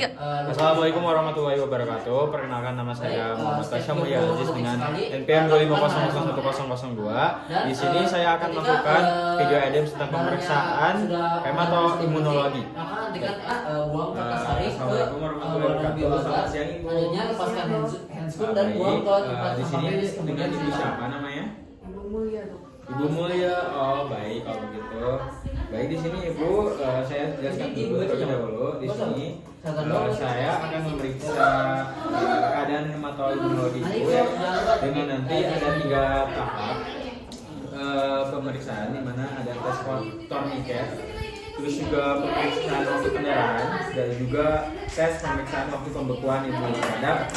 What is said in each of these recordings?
Assalamualaikum warahmatullahi wabarakatuh. Perkenalkan nama saya Muhammad Tasya Mulya Aziz dengan NPM 2500102. Di sini saya akan melakukan video edit tentang pemeriksaan hematoimunologi. Assalamualaikum warahmatullahi wabarakatuh. Selamat siang Ibu. Lepaskan handscoon dan buang ke tempat di sini dengan Ibu siapa namanya? Ibu Mulya. Ibu Mulya. Oh, baik kalau begitu. Baik, di sini Ibu, saya jelaskan dulu terlebih dahulu. Di sini saya akan memeriksa keadaan hematoimunologi Ibu ya, dengan nanti ada 3 tahap pemeriksaan, di mana ada tes tourniquet, terus juga pemeriksaan waktu pendarahan, dan juga tes pemeriksaan waktu pembekuan Ibu terhadap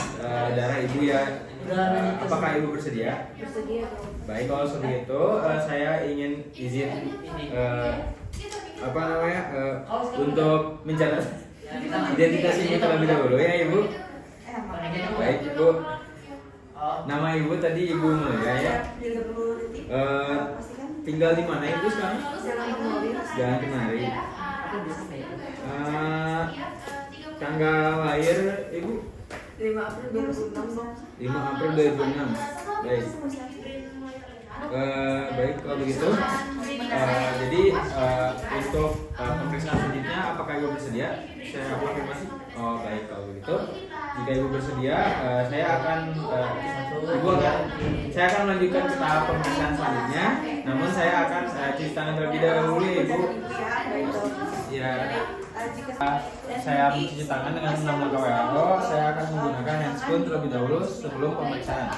darah Ibu ya. Apakah Ibu bersedia? Bersedia dong. Baik, kalau seperti itu saya ingin izin untuk mencatat identitas Ibu terlebih dahulu ya Ibu. Baik Ibu, nama Ibu tadi Ibu Mulya ya. 30 detik. Tinggal di mana Ibu sekarang? Jalan Kenari. Tanggal lahir Ibu? 5 April 2006. 5 April 2006. Baik. Baik kalau begitu. Jadi untuk pemeriksaan selanjutnya apakah Ibu bersedia? Saya konfirmasi. Oh baik kalau begitu. Jika Ibu bersedia, saya akan melanjutkan ke tahap pemeriksaan selanjutnya. Namun saya akan cuci tangan terlebih dahulu Ibu. Ya. Saya mencuci tangan dengan 6 langkah WHO. Saya akan menggunakan handscoon terlebih dahulu sebelum pemeriksaan.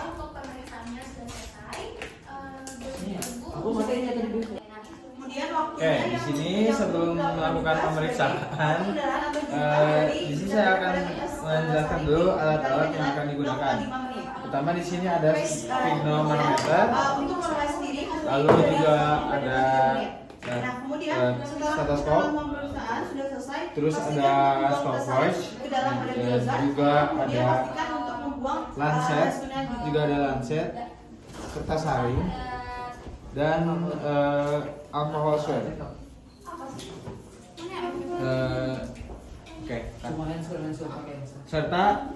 Oke, di sini sebelum melakukan pemeriksaan, di sini saya akan menjelaskan dulu alat-alat yang akan digunakan. Pertama di sini ada sphygmomanometer, lalu juga ada stetoskop, terus ada stopwatch, juga ada lancet, kertas saring, dan alkohol swab. Oke. Serta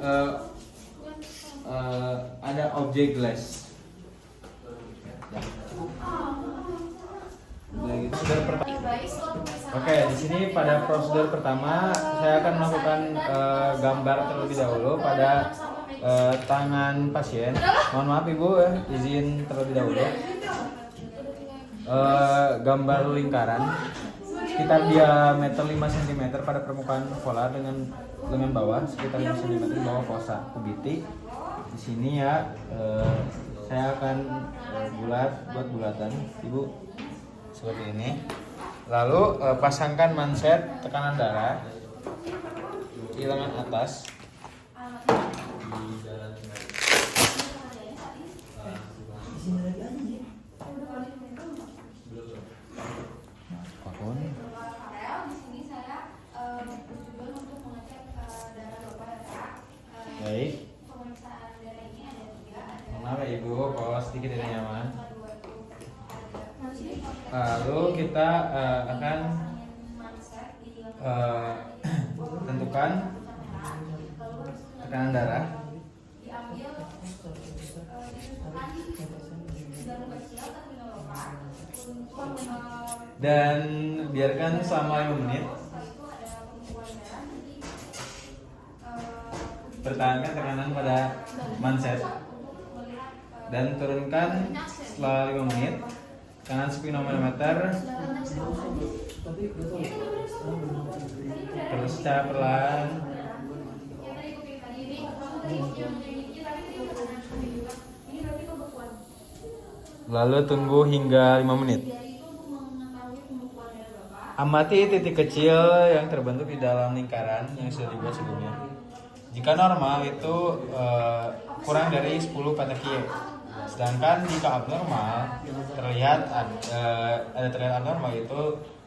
ada objek glass. Oke, di sini pada prosedur pertama saya akan melakukan gambar terlebih dahulu pada tangan pasien. Mohon maaf Ibu, izin terlebih dahulu. Gambar lingkaran sekitar diameter 5 cm pada permukaan volar dengan lengan bawah sekitar 5 cm di bawah fossa kubiti. Di sini ya saya akan buat bulatan Ibu seperti ini. Lalu pasangkan manset tekanan darah di lengan atas. Baik. Maaf ya Ibu, kalau sedikit tidak nyaman. Lalu kita akan tentukan tekanan darah. Dan biarkan selama 5 menit. Pertahankan tekanan pada manset dan turunkan setelah 5 menit. Kanan sphygmomanometer terus secara perlahan. Lalu tunggu hingga 5 menit. Amati titik kecil yang terbentuk di dalam lingkaran yang sudah dibuat sebelumnya. Jika normal itu kurang dari 10 petakie. Sedangkan jika abnormal terlihat abnormal itu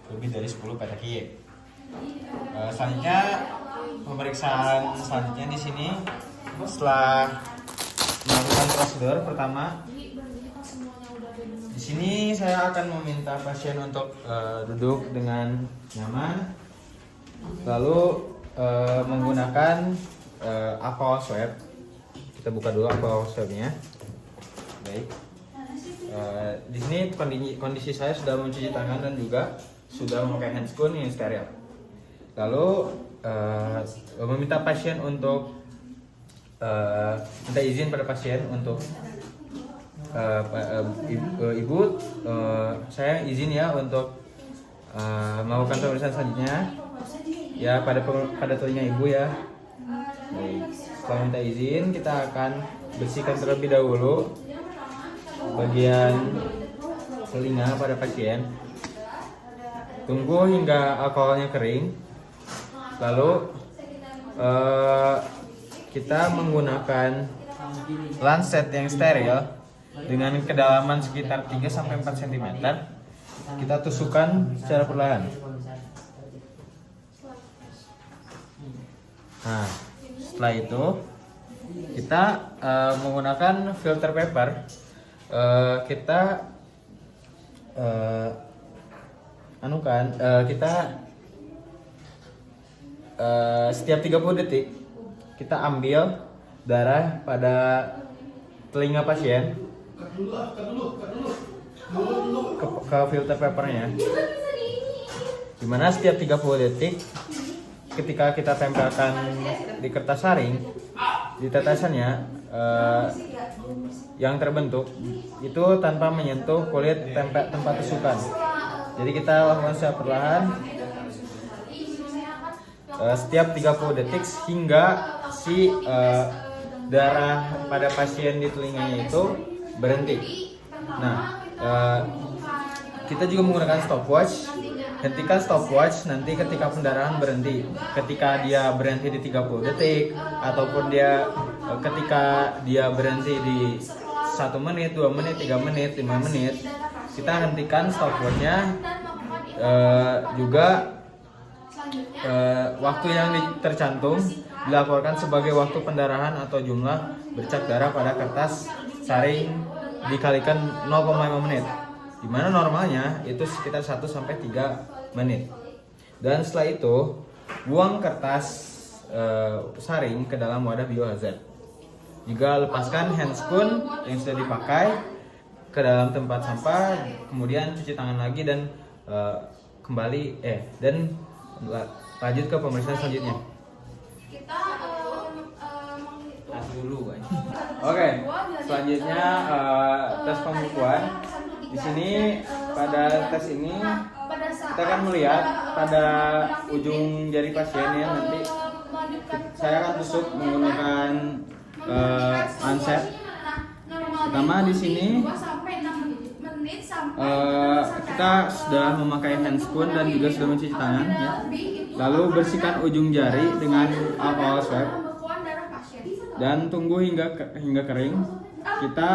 lebih dari 10 petakie. Selanjutnya pemeriksaan selanjutnya di sini setelah melakukan prosedur pertama. Di sini saya akan meminta pasien untuk duduk dengan nyaman. Lalu menggunakan alcohol swab. Kita buka dulu alcohol swabnya. Baik. Di sini kondisi saya sudah mencuci tangan dan juga sudah memakai handscoon yang steril. Lalu meminta pasien untuk minta izin pada pasien untuk ibu, saya izin ya untuk melakukan pemeriksaan selanjutnya ya pada telinga ibu ya. Baik. Setelah minta izin, kita akan bersihkan terlebih dahulu bagian telinga pada pasien. Tunggu hingga alkoholnya kering. Lalu kita menggunakan lancet yang steril dengan kedalaman sekitar 3-4 cm. Kita tusukkan secara perlahan. Nah, setelah itu kita menggunakan filter paper. Kita setiap 30 detik kita ambil darah pada telinga pasien ke filter papernya, dimana setiap 30 detik ketika kita tempelkan di kertas saring, di tetesannya yang terbentuk itu tanpa menyentuh kulit tempat tusukan. Jadi kita lakukan secara perlahan setiap 30 detik hingga si darah pada pasien di telinganya itu berhenti. Nah, kita juga menggunakan stopwatch. Hentikan stopwatch nanti ketika pendarahan berhenti. Ketika dia berhenti di 30 detik ataupun ketika dia berhenti di 1 menit, 2 menit, 3 menit, 5 menit, kita hentikan stopwatchnya. Juga waktu yang tercantum dilaporkan sebagai waktu pendarahan atau jumlah bercak darah pada kertas saring dikalikan 0,5 menit, di mana normalnya itu sekitar 1-3 menit. Dan setelah itu buang kertas saring ke dalam wadah biohazard. Juga lepaskan handscoon yang sudah dipakai ke dalam tempat sampah, kemudian cuci tangan lagi dan lanjut ke pemeriksaan selanjutnya. Oke, selanjutnya tes pembukuan. Di sini pada tes ini kita akan melihat pada ujung jari pasien ya, nanti saya akan tusuk menggunakan lancet. Pertama di sini kita sudah memakai handscoon dan juga sudah mencuci tangan ya. Lalu bersihkan ujung jari dengan alcohol swab dan tunggu hingga kering. Kita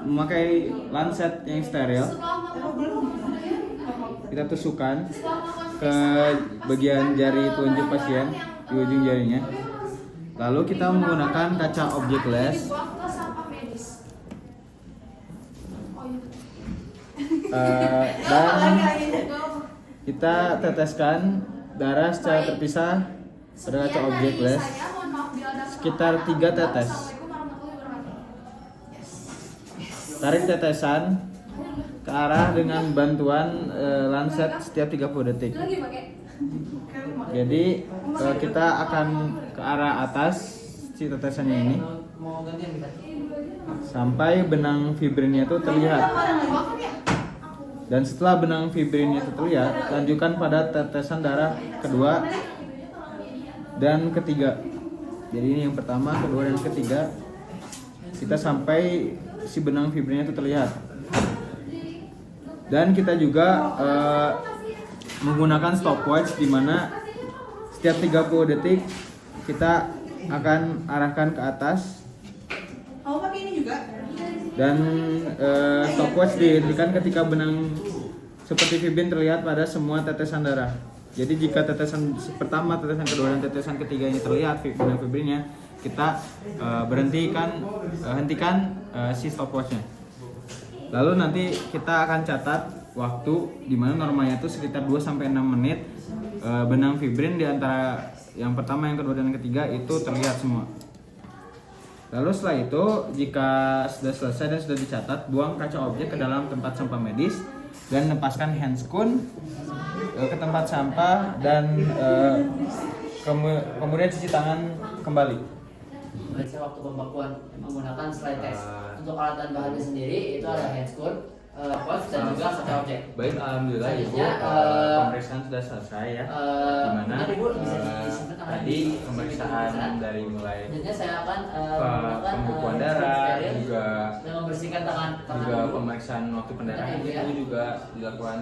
memakai lancet yang steril. Kita tusukkan ke bagian jari telunjuk pasien di ujung jarinya. Lalu kita menggunakan kaca objectless. Dan kita teteskan darah secara terpisah pada kaca objectless sekitar 3 tetes. Tarik tetesan ke arah dengan bantuan lancet setiap 30 detik. Jadi kita akan ke arah atas si tetesannya ini sampai benang fibrinnya itu terlihat. Dan setelah benang fibrinnya itu terlihat, lanjutkan pada tetesan darah kedua dan ketiga. Jadi ini yang pertama, kedua, dan ketiga. Kita sampai si benang fibrinnya itu terlihat. Dan kita juga menggunakan stopwatch, di mana setiap 30 detik kita akan arahkan ke atas. Dan stopwatch dihentikan ketika benang seperti fibrin terlihat pada semua tetesan darah. Jadi jika tetesan pertama, tetesan kedua, dan tetesan ketiga ini terlihat benang fibrinnya, kita hentikan si stopwatchnya. Lalu nanti kita akan catat waktu, di mana normalnya itu sekitar 2-6 menit benang fibrin di antara yang pertama, yang kedua, dan yang ketiga itu terlihat semua. Lalu setelah itu, jika sudah selesai dan sudah dicatat, buang kaca objek ke dalam tempat sampah medis dan lepaskan handscoon ke tempat sampah dan kemudian cuci tangan kembali. Biasanya waktu pembekuan menggunakan slide test. Untuk alat dan bahannya sendiri itu ada handscoon, coach, dan juga kaca objek. Baik, alhamdulillah Ibu, Selanjutnya, pemeriksaan sudah selesai ya. Mungkin Dimana Ibu bisa disimpan tangan tadi di pemeriksaan pemeriksaan. dari mulai Selanjutnya saya akan menggunakan pembukuan darah, steril juga dan membersihkan tangan juga Ibu. pemeriksaan waktu pendarahan Bentar, itu juga dilakukan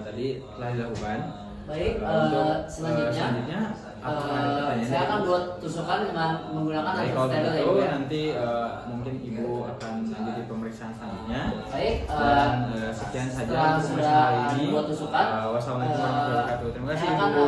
tadi telah dilakukan. Baik, Untuk selanjutnya apakah ada pertanyaan saya dari akan Ibu? buat tusukan dengan menggunakan Baik, alat kalau steril ya, begitu Ibu, ya. nanti mungkin Ibu akan lanjut di pemeriksaan selanjutnya. Baik, Dan sekian saja setelah untuk sudah pemeriksaan hari ini. dibuat tusukan, Wassalamualaikum warahmatullahi wabarakatuh. Terima kasih saya akan Ibu.